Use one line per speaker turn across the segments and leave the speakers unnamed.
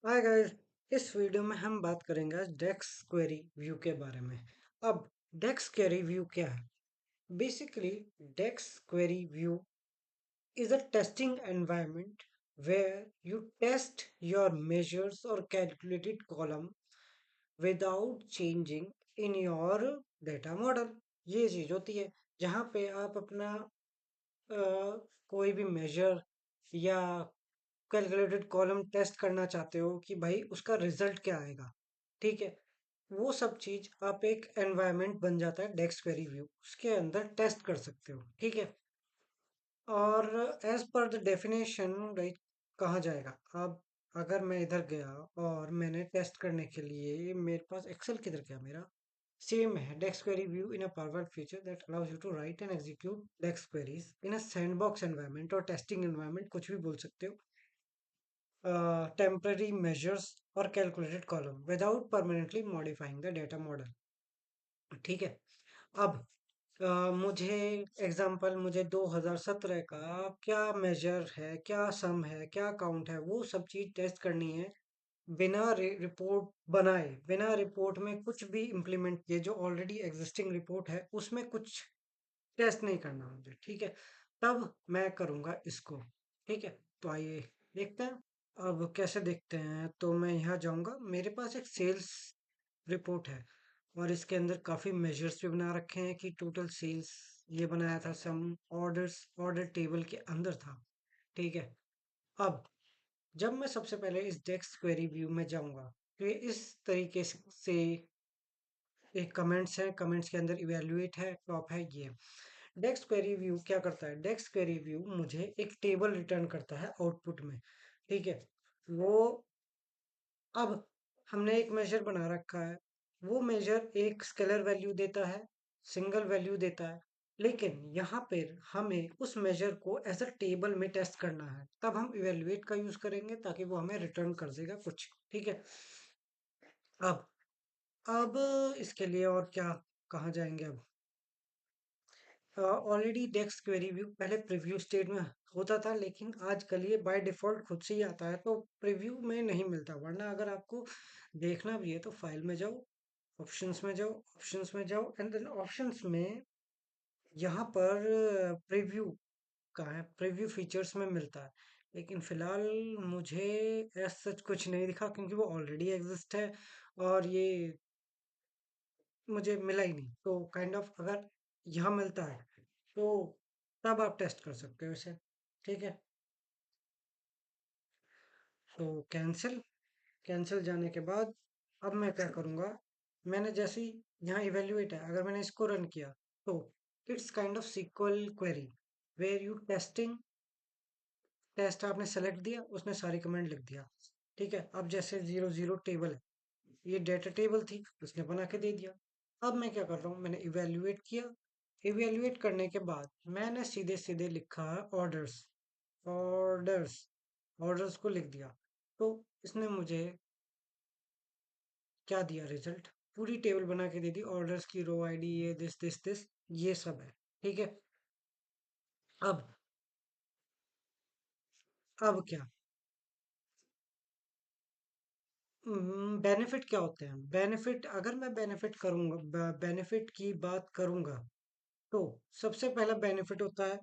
Hi guys. इस video में हम बात करेंगे आज डेक्स क्वेरी व्यू के बारे में। अब डेक्स क्वेरी व्यू क्या है? Basically DAX query view is a testing environment where you test your measures or calculated column without changing in your data model। ये चीज होती है जहाँ पे आप अपना अ, कोई भी मेजर या कैलकुलेटेड कॉलम टेस्ट करना चाहते हो कि भाई उसका रिजल्ट क्या आएगा। ठीक है, वो सब चीज आप एक एनवायरनमेंट बन जाता है डेक्स क्वेरी व्यू, उसके अंदर टेस्ट कर सकते हो। ठीक है, और as per the definition right, कहाँ जाएगा अब? अगर मैं इधर गया और मैंने टेस्ट करने के लिए मेरे पास एक्सेल किधर गया मेरा? सेम है DAX query view in a power feature that allows you to write and execute DAX queries in a sandbox environment और टेस्टिंग एनवायरनमेंट, कुछ भी बोल सकते हो। टेम्पररी मेजर्स और calculated column without permanently modifying the data model. ठीक है, अब मुझे एग्जांपल, मुझे 2017 का क्या मेजर है, क्या सम है, क्या काउंट है, वो सब चीज टेस्ट करनी है। बिना रिपोर्ट बनाए, बिना रिपोर्ट में कुछ भी इंप्लीमेंट किए, जो ऑलरेडी एग्जिस्टिंग रिपोर्ट है उसमें कुछ टेस्ट नहीं करना मुझे। ठीक है, तब मैं करूंगा इसको। ठीक है, तो आइए देखते हैं। अब कैसे देखते हैं, तो मैं यहाँ जाऊंगा, मेरे पास एक सेल्स रिपोर्ट है और इसके अंदर काफी मेजर्स भी बना रखे हैं कि टोटल सेल्स ये बनाया था, सम ऑर्डर्स ऑर्डर टेबल के अंदर था। ठीक है, अब जब मैं सबसे पहले इस डेक्स क्वेरी व्यू में जाऊंगा तो ये इस तरीके से एक कमेंट्स है, कमेंट्स के अंदर इवेल्युएट है, टॉप है ये। डेक्स क्वेरी व्यू क्या करता है? डेक्स क्वेरी व्यू मुझे एक टेबल रिटर्न करता है आउटपुट में। ठीक है, वो, अब हमने एक मेजर बना रखा है, वो मेजर एक स्केलर वैल्यू देता है, सिंगल वैल्यू देता है, लेकिन यहाँ पर हमें उस मेजर को एज अ टेबल में टेस्ट करना है, तब हम इवेल्युएट का यूज करेंगे ताकि वो हमें रिटर्न कर देगा कुछ। ठीक है, अब अब इसके लिए और क्या, कहाँ जाएंगे अब? ऑलरेडी डेक्स क्वेरी व्यू पहले प्रीव्यू स्टेट में होता था, लेकिन आजकल ये बाय डिफॉल्ट खुद से ही आता है, तो प्रीव्यू में नहीं मिलता। वरना अगर आपको देखना भी है तो फाइल में जाओ, ऑप्शंस में जाओ, ऑप्शंस में जाओ एंड देन ऑप्शंस में यहाँ पर प्रीव्यू का है, प्रीव्यू फीचर्स में मिलता है। लेकिन फिलहाल मुझे ऐसा सच कुछ नहीं दिखा क्योंकि वो ऑलरेडी एग्जिस्ट है और ये मुझे मिला ही नहीं। तो काइंड ऑफ अगर यहाँ मिलता है तो तब आप टेस्ट कर सकते हो इसे। ठीक है, तो कैंसिल, कैंसिल जाने के बाद अब मैं क्या करूँगा? मैंने जैसे ही यहाँ इवेल्युएट है, अगर मैंने इसको रन किया तो it's kind of SQL query where you testing, test आपने सेलेक्ट दिया, उसने सारी कमेंट लिख दिया। ठीक है, अब जैसे 00 टेबल है, ये डेटा टेबल थी, उसने बना के दे दिया। अब मैं क्या कर रहा हूँ, मैंने इवेल्युएट किया, इवेल्युएट करने के बाद मैंने सीधे सीधे लिखा है ऑर्डर्स, ऑर्डर्स, ऑर्डर्स को लिख दिया। तो इसने मुझे क्या दिया? रिजल्ट, पूरी टेबल बना के दे दी, ऑर्डर्स की रो आईडी, ये दिस ये सब है। ठीक है, अब अब क्या बेनिफिट क्या होते हैं? बेनिफिट, अगर मैं बेनिफिट करूंगा, बेनिफिट की बात करूंगा, तो सबसे पहला बेनिफिट होता है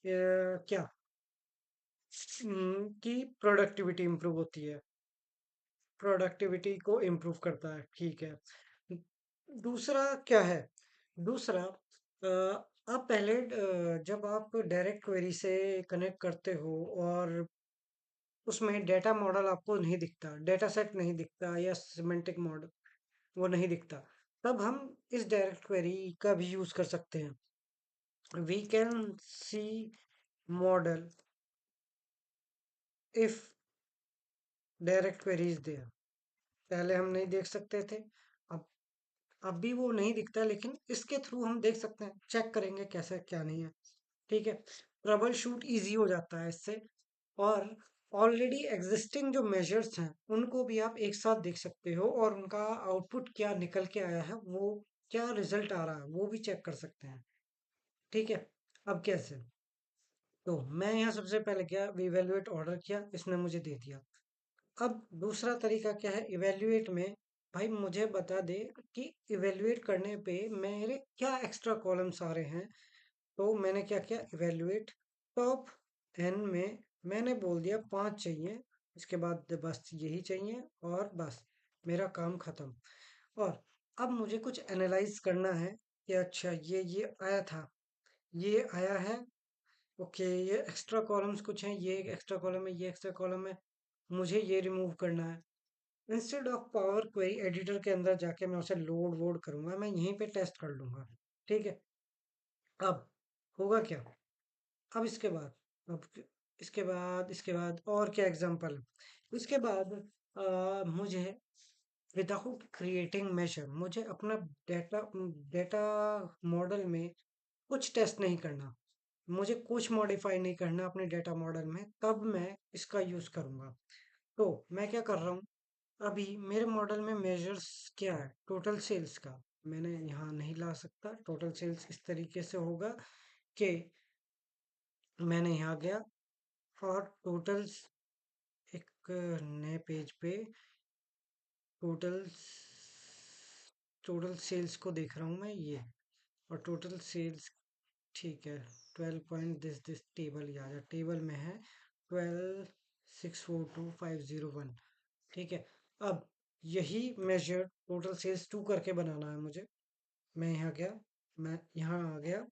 क्या, कि प्रोडक्टिविटी इंप्रूव होती है, प्रोडक्टिविटी को इम्प्रूव करता है। ठीक है, दूसरा क्या है? दूसरा, आप पहले जब आप डायरेक्ट क्वेरी से कनेक्ट करते हो और उसमें डेटा मॉडल आपको नहीं दिखता, डेटा सेट नहीं दिखता या सिमेंटिक मॉडल वो नहीं दिखता, तब हम इस डायरेक्ट क्वेरी का भी यूज कर सकते हैं। We can see model if direct query is there. पहले हम नहीं देख सकते थे, अब अब भी वो नहीं दिखता, लेकिन इसके थ्रू हम देख सकते हैं, चेक करेंगे कैसे क्या नहीं है। ठीक है, ट्रबल शूट इजी हो जाता है इससे, और ऑलरेडी एग्जिस्टिंग जो मेजर्स हैं उनको भी आप एक साथ देख सकते हो और उनका आउटपुट क्या निकल के आया है, वो क्या रिजल्ट आ रहा है वो भी चेक कर सकते हैं। ठीक है, अब कैसे? तो मैं यहाँ सबसे पहले क्या, इवेलुएट ऑर्डर किया, इसने मुझे दे दिया। अब दूसरा तरीका क्या है इवेल्युएट में। भाई मुझे बता दे कि इवेल्युएट करने पे मेरे क्या एक्स्ट्रा कॉलम्स आ रहे हैं। तो मैंने क्या किया इवेल्युएट टॉप एन में मैंने बोल दिया 5 चाहिए। इसके बाद बस यही चाहिए और बस मेरा काम खत्म। और अब मुझे कुछ एनालाइज करना है कि अच्छा ये आया था, ये आया है। ओके ये एक्स्ट्रा कॉलम्स कुछ हैं, ये एक्स्ट्रा कॉलम है, ये एक्स्ट्रा कॉलम है, मुझे ये रिमूव करना है। Instead of power query editor के अंदर जाके मैं उसे लोड वोड करूंगा, मैं यहीं पे टेस्ट कर लूंगा। ठीक है। अब होगा क्या, अब इसके बाद, इसके बाद और क्या एग्जांपल। इसके बाद मुझे विदाउट क्रिएटिंग मेजर मुझे अपना डेटा डेटा मॉडल में कुछ टेस्ट नहीं करना, मुझे कुछ मॉडिफाई नहीं करना अपने डेटा मॉडल में, तब मैं इसका यूज करूंगा। तो मैं क्या कर रहा हूँ, अभी मेरे मॉडल में मेजर्स क्या है, टोटल सेल्स का मैंने यहाँ नहीं ला सकता। टोटल सेल्स इस तरीके से होगा कि मैंने यहाँ गया और टोटल एक नए पेज पे टोटल टोटल सेल्स को देख रहा हूँ मैं ये, और टोटल सेल्स ठीक है 12 पॉइंट दिस टेबल याद है, टेबल में है 12,642,501। ठीक है। अब यही मेजर टोटल सेल्स टू करके बनाना है मुझे। मैं यहाँ गया, मैं यहाँ आ गया,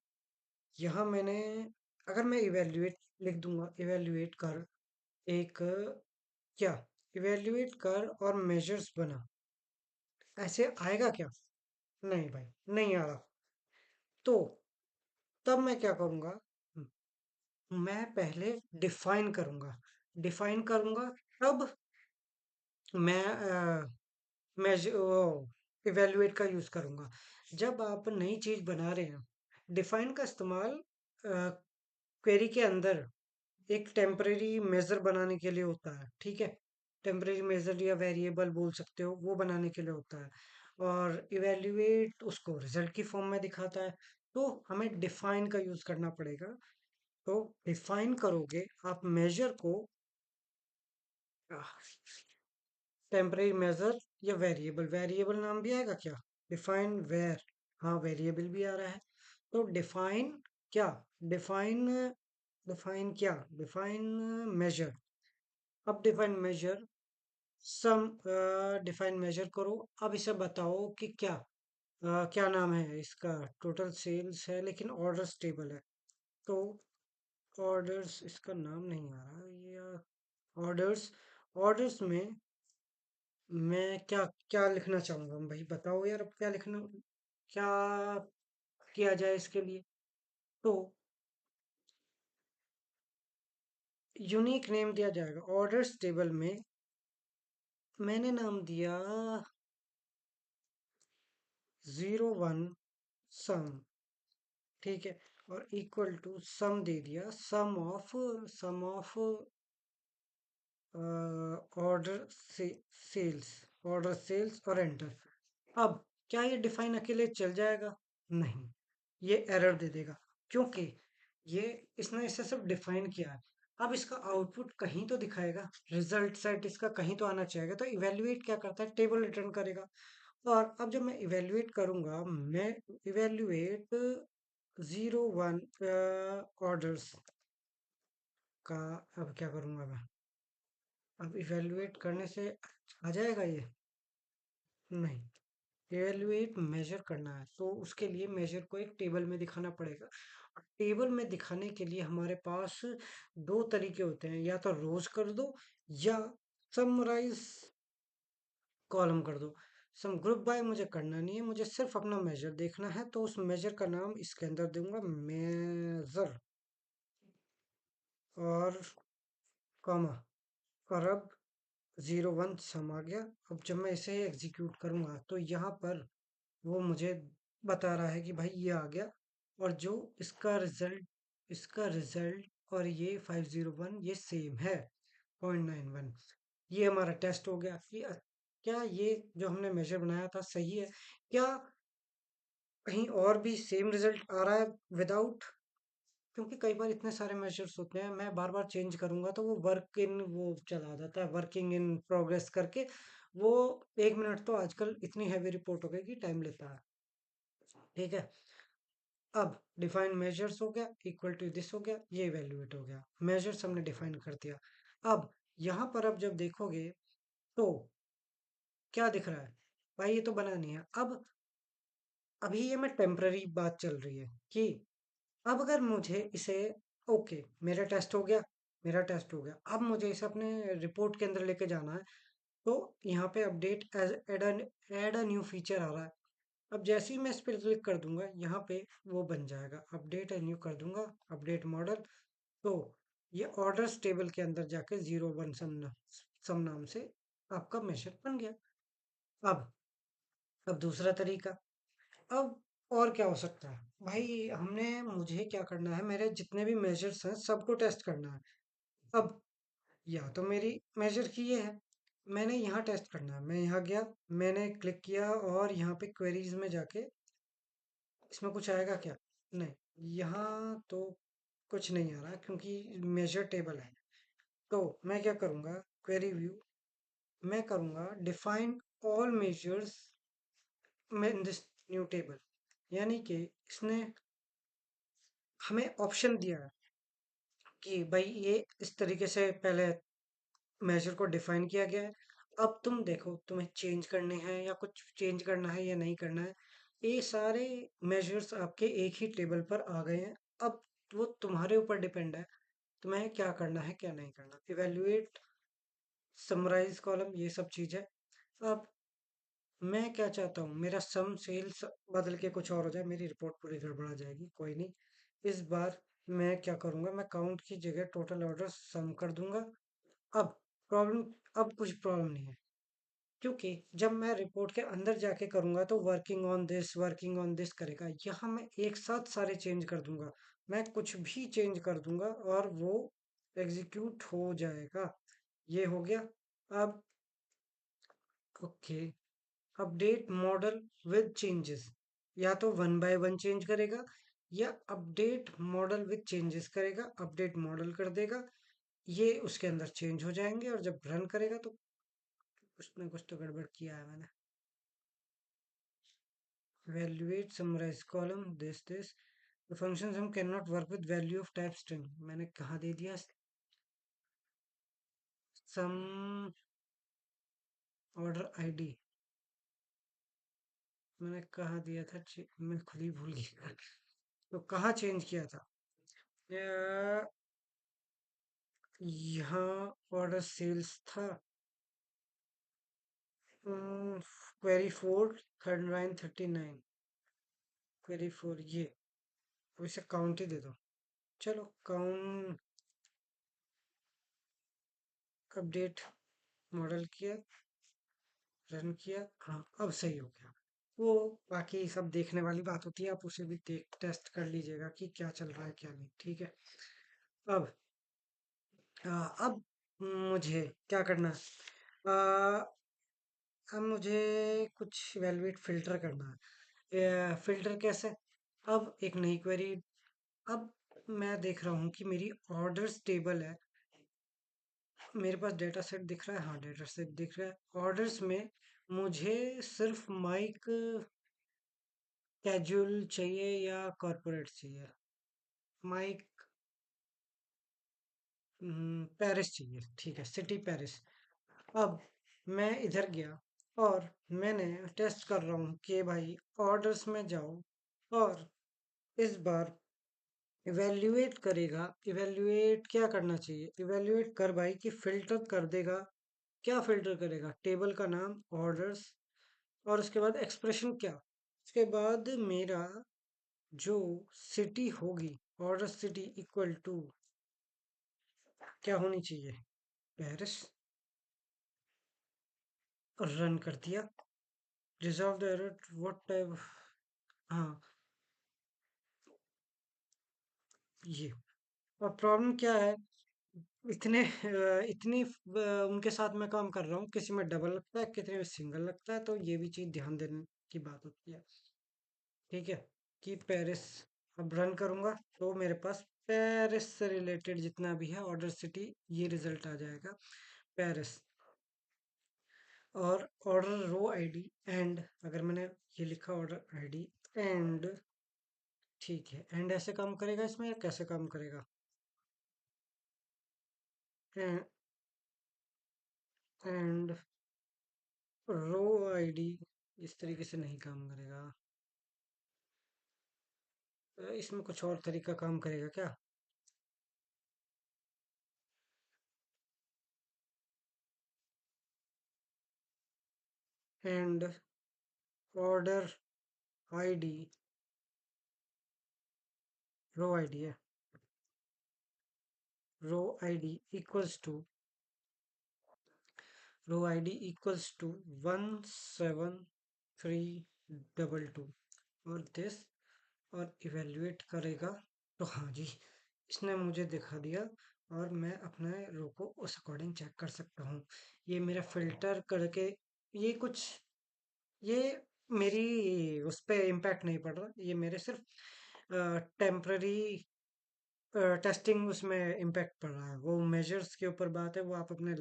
यहाँ मैंने अगर मैं इवेल्युएट लिख दूंगा, इवेल्युएट कर एक क्या, इवेल्युएट कर और मेजर्स बना, ऐसे आएगा क्या? नहीं भाई, नहीं आ रहा। तो तब मैं क्या करूँगा, मैं पहले डिफाइन करूँगा, डिफाइन करूँगा तब मैं इवेल्युएट का यूज़ करूँगा। जब आप नई चीज़ बना रहे हैं, डिफाइन का इस्तेमाल क्वेरी के अंदर एक टेम्परेरी मेजर बनाने के लिए होता है। ठीक है। टेम्परेरी मेजर या वेरिएबल बोल सकते हो, वो बनाने के लिए होता है। और इवेल्युएट उसको रिजल्ट की फॉर्म में दिखाता है। तो हमें डिफाइन का यूज करना पड़ेगा। तो डिफाइन करोगे आप मेजर को टेम्परेरी मेजर या वेरिएबल, वेरिएबल नाम भी आएगा क्या, डिफाइन वेर, हाँ वेरिएबल भी आ रहा है। तो डिफाइन क्या, डिफाइन डिफाइन क्या, डिफाइन मेजर। अब डिफाइन मेजर सम, डिफाइन मेजर करो। अब इसे बताओ कि क्या क्या नाम है इसका, टोटल सेल्स है लेकिन ऑर्डर्स टेबल है। तो ऑर्डर्स इसका नाम नहीं आ रहा ये, ऑर्डर्स, ऑर्डर्स में मैं क्या क्या लिखना चाहूंगा भाई, बताओ यार अब क्या लिखना, क्या किया जाए इसके लिए। तो यूनिक नेम दिया जाएगा ऑर्डर्स टेबल में, मैंने नाम दिया 01 सम। ठीक है। और इक्वल टू सम दे दिया, सम ऑफ ऑर्डर से सेल्स, ऑर्डर सेल्स और एंटर। अब क्या ये डिफाइन अकेले चल जाएगा? नहीं, ये एरर दे देगा, क्योंकि ये इसने इसे सिर्फ डिफाइन किया है। अब इसका आउटपुट कहीं तो दिखाएगा, रिजल्ट सेट इसका कहीं तो आना चाहिए। तो इवेल्युएट क्या करता है, टेबल रिटर्न करेगा। और अब जब मैं इवेल्युएट करूंगा, मैं इवेल्युएट 01 ऑर्डर्स का, अब क्या करूंगा मैं, अब इवेल्युएट करने से आ जाएगा ये? नहीं, इवेल्युएट मेजर करना है तो उसके लिए मेजर को एक टेबल में दिखाना पड़ेगा। टेबल में दिखाने के लिए हमारे पास दो तरीके होते हैं, या तो रोज कर दो या समराइज कॉलम कर दो। सम ग्रुप बाय मुझे करना नहीं है, मुझे सिर्फ अपना मेजर देखना है। तो उस मेजर का नाम इसके अंदर दूंगा मेजर, और कॉमा, और अब 01 सम आ गया। अब जब मैं इसे एग्जीक्यूट करूंगा तो यहाँ पर वो मुझे बता रहा है कि भाई ये आ गया। और जो इसका रिजल्ट और ये 501 ये सेम है 0.91। ये हमारा टेस्ट हो गया कि क्या ये जो हमने मेजर बनाया था सही है क्या, कहीं और भी सेम रिजल्ट आ रहा है विदाउट क्योंकि कई बार इतने सारे मेजर्स होते हैं, मैं बार बार चेंज करूंगा तो वो वो चला जाता है, वर्किंग इन प्रोग्रेस करके। वो 1 मिनट तो आजकल इतनी हैवी रिपोर्ट हो गई कि टाइम लेता है। ठीक है। अब डिफाइन मेजर्स हो गया, इक्वल टू दिस हो गया, ये इवेल्युएट हो गया। मेजर्स हमने डिफाइन कर दिया। अब यहाँ पर अब जब देखोगे तो क्या दिख रहा है? भाई ये तो बना नहीं है। अब अभी ये मैं टेम्पररी बात चल रही है कि अब अगर मुझे इसे, ओके, मेरा टेस्ट हो गया, अब मुझे इसे अपने रिपोर्ट के अंदर लेके जाना है। तो यहाँ पे update as add a new feature आ रहा है। अब जैसे ही मैं इस पर क्लिक कर दूंगा, यहाँ पे वो बन जाएगा, अपडेट एंड न्यू कर दूंगा, अपडेट मॉडल। तो ये ऑर्डर्स टेबल के अंदर जाके 01 सम नाम से आपका मेजर बन गया। अब अब दूसरा तरीका। अब और क्या हो सकता है भाई? मुझे क्या करना है, मेरे जितने भी मेजर्स हैं सबको टेस्ट करना है। अब या तो मेरी मेजर की ये है, मैंने यहाँ टेस्ट करना है। मैं यहाँ गया, मैंने क्लिक किया और यहाँ पे क्वेरीज में जाके, इसमें कुछ आएगा क्या? नहीं, यहाँ तो कुछ नहीं आ रहा क्योंकि मेजर टेबल है। तो मैं क्या करूँगा, क्वेरी व्यू, मैं करूँगा define all measures in this new table. यानी कि इसने हमें ऑप्शन दिया है कि भाई ये इस तरीके से पहले मेजर को डिफाइन किया गया है। अब तुम देखो, तुम्हें चेंज करने हैं या कुछ चेंज करना है या नहीं करना है। ये सारे मेजर्स आपके एक ही टेबल पर आ गए हैं। अब वो तुम्हारे ऊपर डिपेंड है, तुम्हें क्या करना है क्या नहीं करना। इवेल्युएट, समराइज कॉलम, ये सब चीज है। अब मैं क्या चाहता हूँ, मेरा सम सेल्स बदल के कुछ और हो जाए, मेरी रिपोर्ट पूरी गड़बड़ा जाएगी। कोई नहीं, इस बार मैं क्या करूंगा, मैं काउंट की जगह टोटल ऑर्डर सम कर दूंगा। अब प्रॉब्लम अब कुछ प्रॉब्लम नहीं है, क्योंकि जब मैं रिपोर्ट के अंदर जाके करूंगा तो वर्किंग ऑन दिस करेगा। यहाँ मैं एक साथ सारे चेंज कर दूंगा, मैं कुछ भी चेंज कर दूंगा और वो एग्जीक्यूट हो जाएगा। ये हो गया। अब okay, update model with changes, या तो 1 बाय 1 चेंज करेगा या अपडेट मॉडल विद चेंजेस करेगा। अपडेट मॉडल कर देगा, ये उसके अंदर चेंज हो जाएंगे और जब रन करेगा तो कुछ ना कुछ तो गड़बड़ किया है मैंने। Evaluate summarize column this the functions हम cannot work with value of type string, मैंने कहाँ दे दिया? सम ऑर्डर आईडी मैंने कहाँ दिया था? मैं खुद ही भूल गया। तो कहाँ चेंज किया था? यहाँ ऑर्डर सेल्स था। क्वेरी 4 थर्ड लाइन 39, क्वेरी 4 ये। अब इसे काउंट ही दे दो। चलो काउंट, अपडेट मॉडल किया, रन किया, हाँ अब सही हो गया। वो बाकी सब देखने वाली बात होती है, आप उसे भी देख टेस्ट कर लीजिएगा कि क्या चल रहा है क्या नहीं। ठीक है। अब अब मुझे क्या करना है? अब मुझे कुछ इवेलुएट फिल्टर करना है। फिल्टर कैसे? अब एक नई क्वेरी। अब मैं देख रहा हूँ कि मेरी ऑर्डर्स टेबल है, मेरे पास डेटा सेट दिख रहा है, हाँ डेटा सेट दिख रहा है। ऑर्डर्स में मुझे सिर्फ माइक कैजुअल चाहिए या कॉर्पोरेट चाहिए? माइक पेरिस चाहिए। ठीक है, सिटी पेरिस। अब मैं इधर गया और मैंने टेस्ट कर रहा हूँ कि भाई ऑर्डर्स में जाओ और इस बार इवेल्युएट करेगा। इवेल्युएट क्या करना चाहिए? इवेल्युएट कर भाई कि फिल्टर कर देगा। क्या फिल्टर करेगा? टेबल का नाम, ऑर्डर्स, और उसके बाद एक्सप्रेशन क्या, उसके बाद मेरा जो सिटी होगी, ऑर्डर सिटी इक्वल टू क्या होनी चाहिए? पेरिस। रन कर दिया, resolve the error, what type. हाँ, ये। और प्रॉब्लम क्या है? उनके साथ मैं काम कर रहा हूँ, किसी में डबल लगता है, किसी में सिंगल लगता है, तो ये भी चीज ध्यान देने की बात होती है। ठीक है, कि पेरिस। अब रन करूंगा तो मेरे पास पेरिस से रिलेटेड जितना भी है ऑर्डर सिटी, ये रिजल्ट आ जाएगा पेरिस। और ऑर्डर रो आईडी एंड, अगर मैंने ये लिखा ऑर्डर आईडी एंड, ठीक है, एंड ऐसे काम करेगा इसमें या कैसे काम करेगा? एंड रो आईडी इस तरीके से नहीं काम करेगा। इसमें कुछ और तरीका काम करेगा क्या? And order ID, row ID है, row ID equals to, row ID equals to 17322 और दिस, और इवेल्युएट करेगा। तो हाँ जी, इसने मुझे दिखा दिया और मैं अपने रो को उस अकॉर्डिंग चेक कर सकता हूँ। ये मेरा फिल्टर करके, ये कुछ, ये मेरी उस पे इम्पैक्ट नहीं पड़ रहा, ये मेरे सिर्फ टेम्पररी टेस्टिंग उसमें इम्पैक्ट पड़ रहा है। वो मेजर्स के ऊपर बात है, वो आप अपने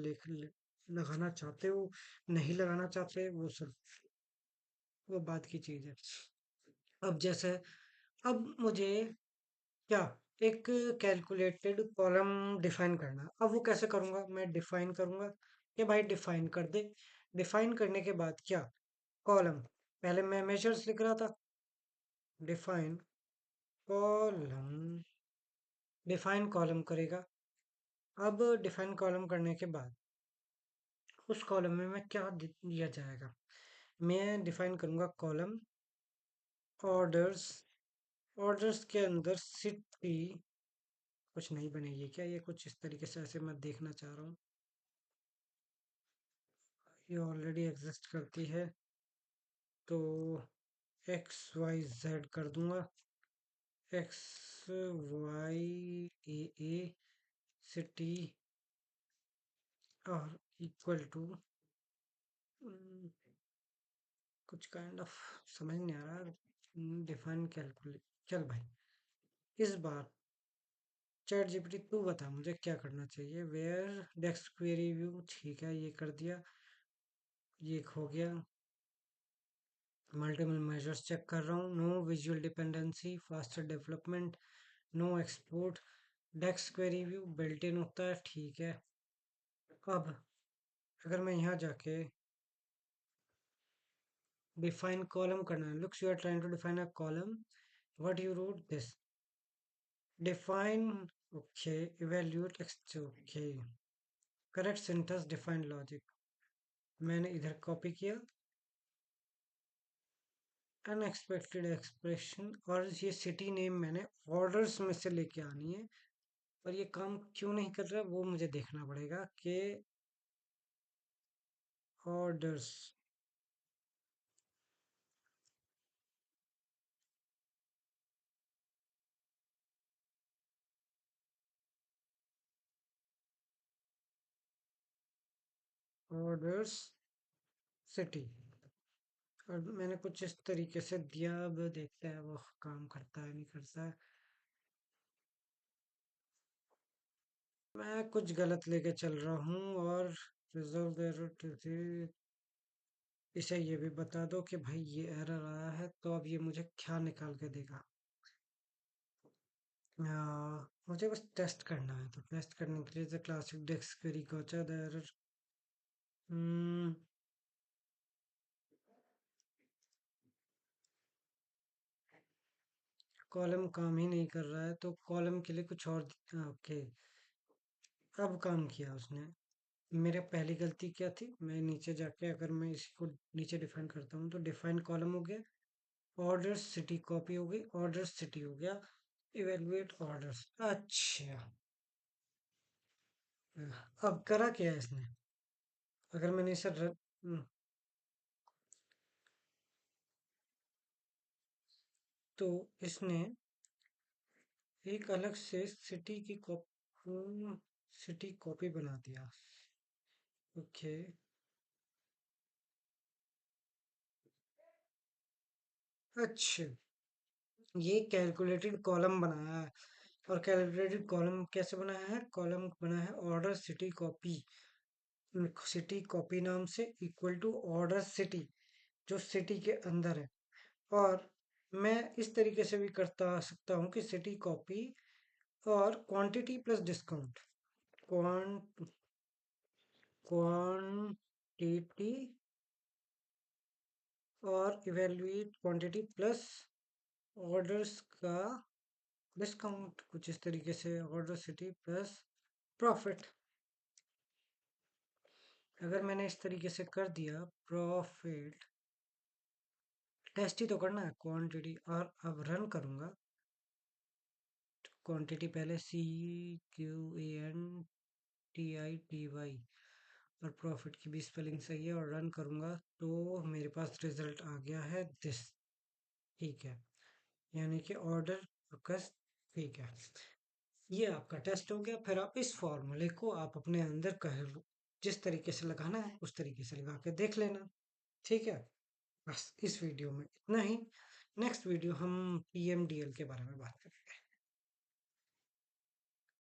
लगाना चाहते हो नहीं लगाना चाहते, वो सब वो बात की चीज़ है। अब जैसे, अब मुझे क्या, एक कैलकुलेटेड कॉलम डिफाइन करना है। अब वो कैसे करूँगा? मैं डिफाइन करूँगा कि भाई डिफाइन कर दे। डिफाइन करने के बाद क्या, कॉलम, पहले मैं मेजर्स लिख रहा था, डिफाइन कॉलम, डिफाइन कॉलम करेगा। अब डिफाइन कॉलम करने के बाद उस कॉलम में मैं क्या दिया जाएगा, मैं डिफाइन करूंगा कॉलम ऑर्डर्स, ऑर्डर्स के अंदर सिटी, कुछ नहीं बनेगी क्या? ये कुछ इस तरीके से ऐसे मैं देखना चाह रहा हूँ, ये ऑलरेडी एग्जिस्ट करती है, तो एक्स वाई जेड कर दूंगा, एक्स वाई ए ए सिटी और इक्वल टू, कुछ काइंड ऑफ समझ नहीं आ रहा, डिफाइन कैलकुलेट। चल भाई, इस बार चैट जीपीटी तू बता मुझे क्या करना चाहिए। वेयर डेस्क क्वेरी व्यू, ठीक है, ये कर दिया, ये हो गया। मल्टीपल मेजर्स चेक कर रहा हूँ, no visual dependency, faster development, no export, डेस्क क्वेरी व्यू बिल्ट इन होता है, ठीक है। अब अगर मैं यहाँ जाके डिफाइन कॉलम करना है, looks you are trying to define a column, what you wrote this, define, okay, evaluate, okay, correct sentence, define logic, मैंने इधर कॉपी किया, अनएक्सपेक्टेड एक्सप्रेशन, और ये सिटी नेम मैंने ऑर्डर्स में से लेके आनी है। और ये काम क्यों नहीं कर रहा वो मुझे देखना पड़ेगा कि ऑर्डर्स, ऑर्डर्स सिटी, और मैंने कुछ इस तरीके से दिया, अब देखते हैं वो काम करता है नहीं करता है। मैं कुछ गलत लेके चल रहा हूँ, और रिजर्व एरर, इसे ये भी बता दो कि भाई ये एरर आया है, तो अब ये मुझे क्या निकाल के देगा। मुझे बस टेस्ट करना है, तो टेस्ट करने के लिए क्लासिक डेस्क query gotcha the error, column काम ही नहीं कर रहा है, तो कॉलम के लिए कुछ और, ओके, अब काम किया उसने। मेरे पहली गलती क्या थी, मैं नीचे जाके अगर मैं इसी को नीचे डिफाइन करता हूँ, तो डिफाइन कॉलम हो गया, ऑर्डर सिटी कॉपी हो गई, ऑर्डर सिटी हो गया, इवेलुएट ऑर्डर्स, अच्छा। अब करा क्या है इसने, अगर मैंने इसे तो इसने एक अलग से सिटी की कॉपी, सिटी कॉपी बना दिया, ओके। अच्छा, ये कैलकुलेटेड कॉलम बनाया है, और कैलकुलेटेड कॉलम कैसे बनाया है? कॉलम बनाया है ऑर्डर सिटी कॉपी नाम से इक्वल टू ऑर्डर सिटी, जो सिटी के अंदर है। और मैं इस तरीके से भी करता सकता हूँ कि सिटी कॉपी और क्वांटिटी प्लस डिस्काउंट, क्वांटिटी और इवेल्युएट क्वांटिटी प्लस ऑर्डर्स का डिस्काउंट, कुछ इस तरीके से ऑर्डर सिटी प्लस प्रॉफिट। अगर मैंने इस तरीके से कर दिया प्रॉफिट, टेस्ट ही तो करना है क्वांटिटी, और अब रन करूंगा। क्वांटिटी पहले QUANTITY, और प्रॉफिट की भी स्पेलिंग सही है, और रन करूंगा तो मेरे पास रिजल्ट आ गया है दिस। ठीक है, यानी कि ऑर्डर फोकस। ठीक है, ये आपका टेस्ट हो गया। फिर आप इस फॉर्मूले को आप अपने अंदर कह जिस तरीके से लगाना है उस तरीके से लगा के देख लेना। ठीक है, बस इस वीडियो में इतना ही। नेक्स्ट वीडियो हम PMDL के बारे में बात करेंगे।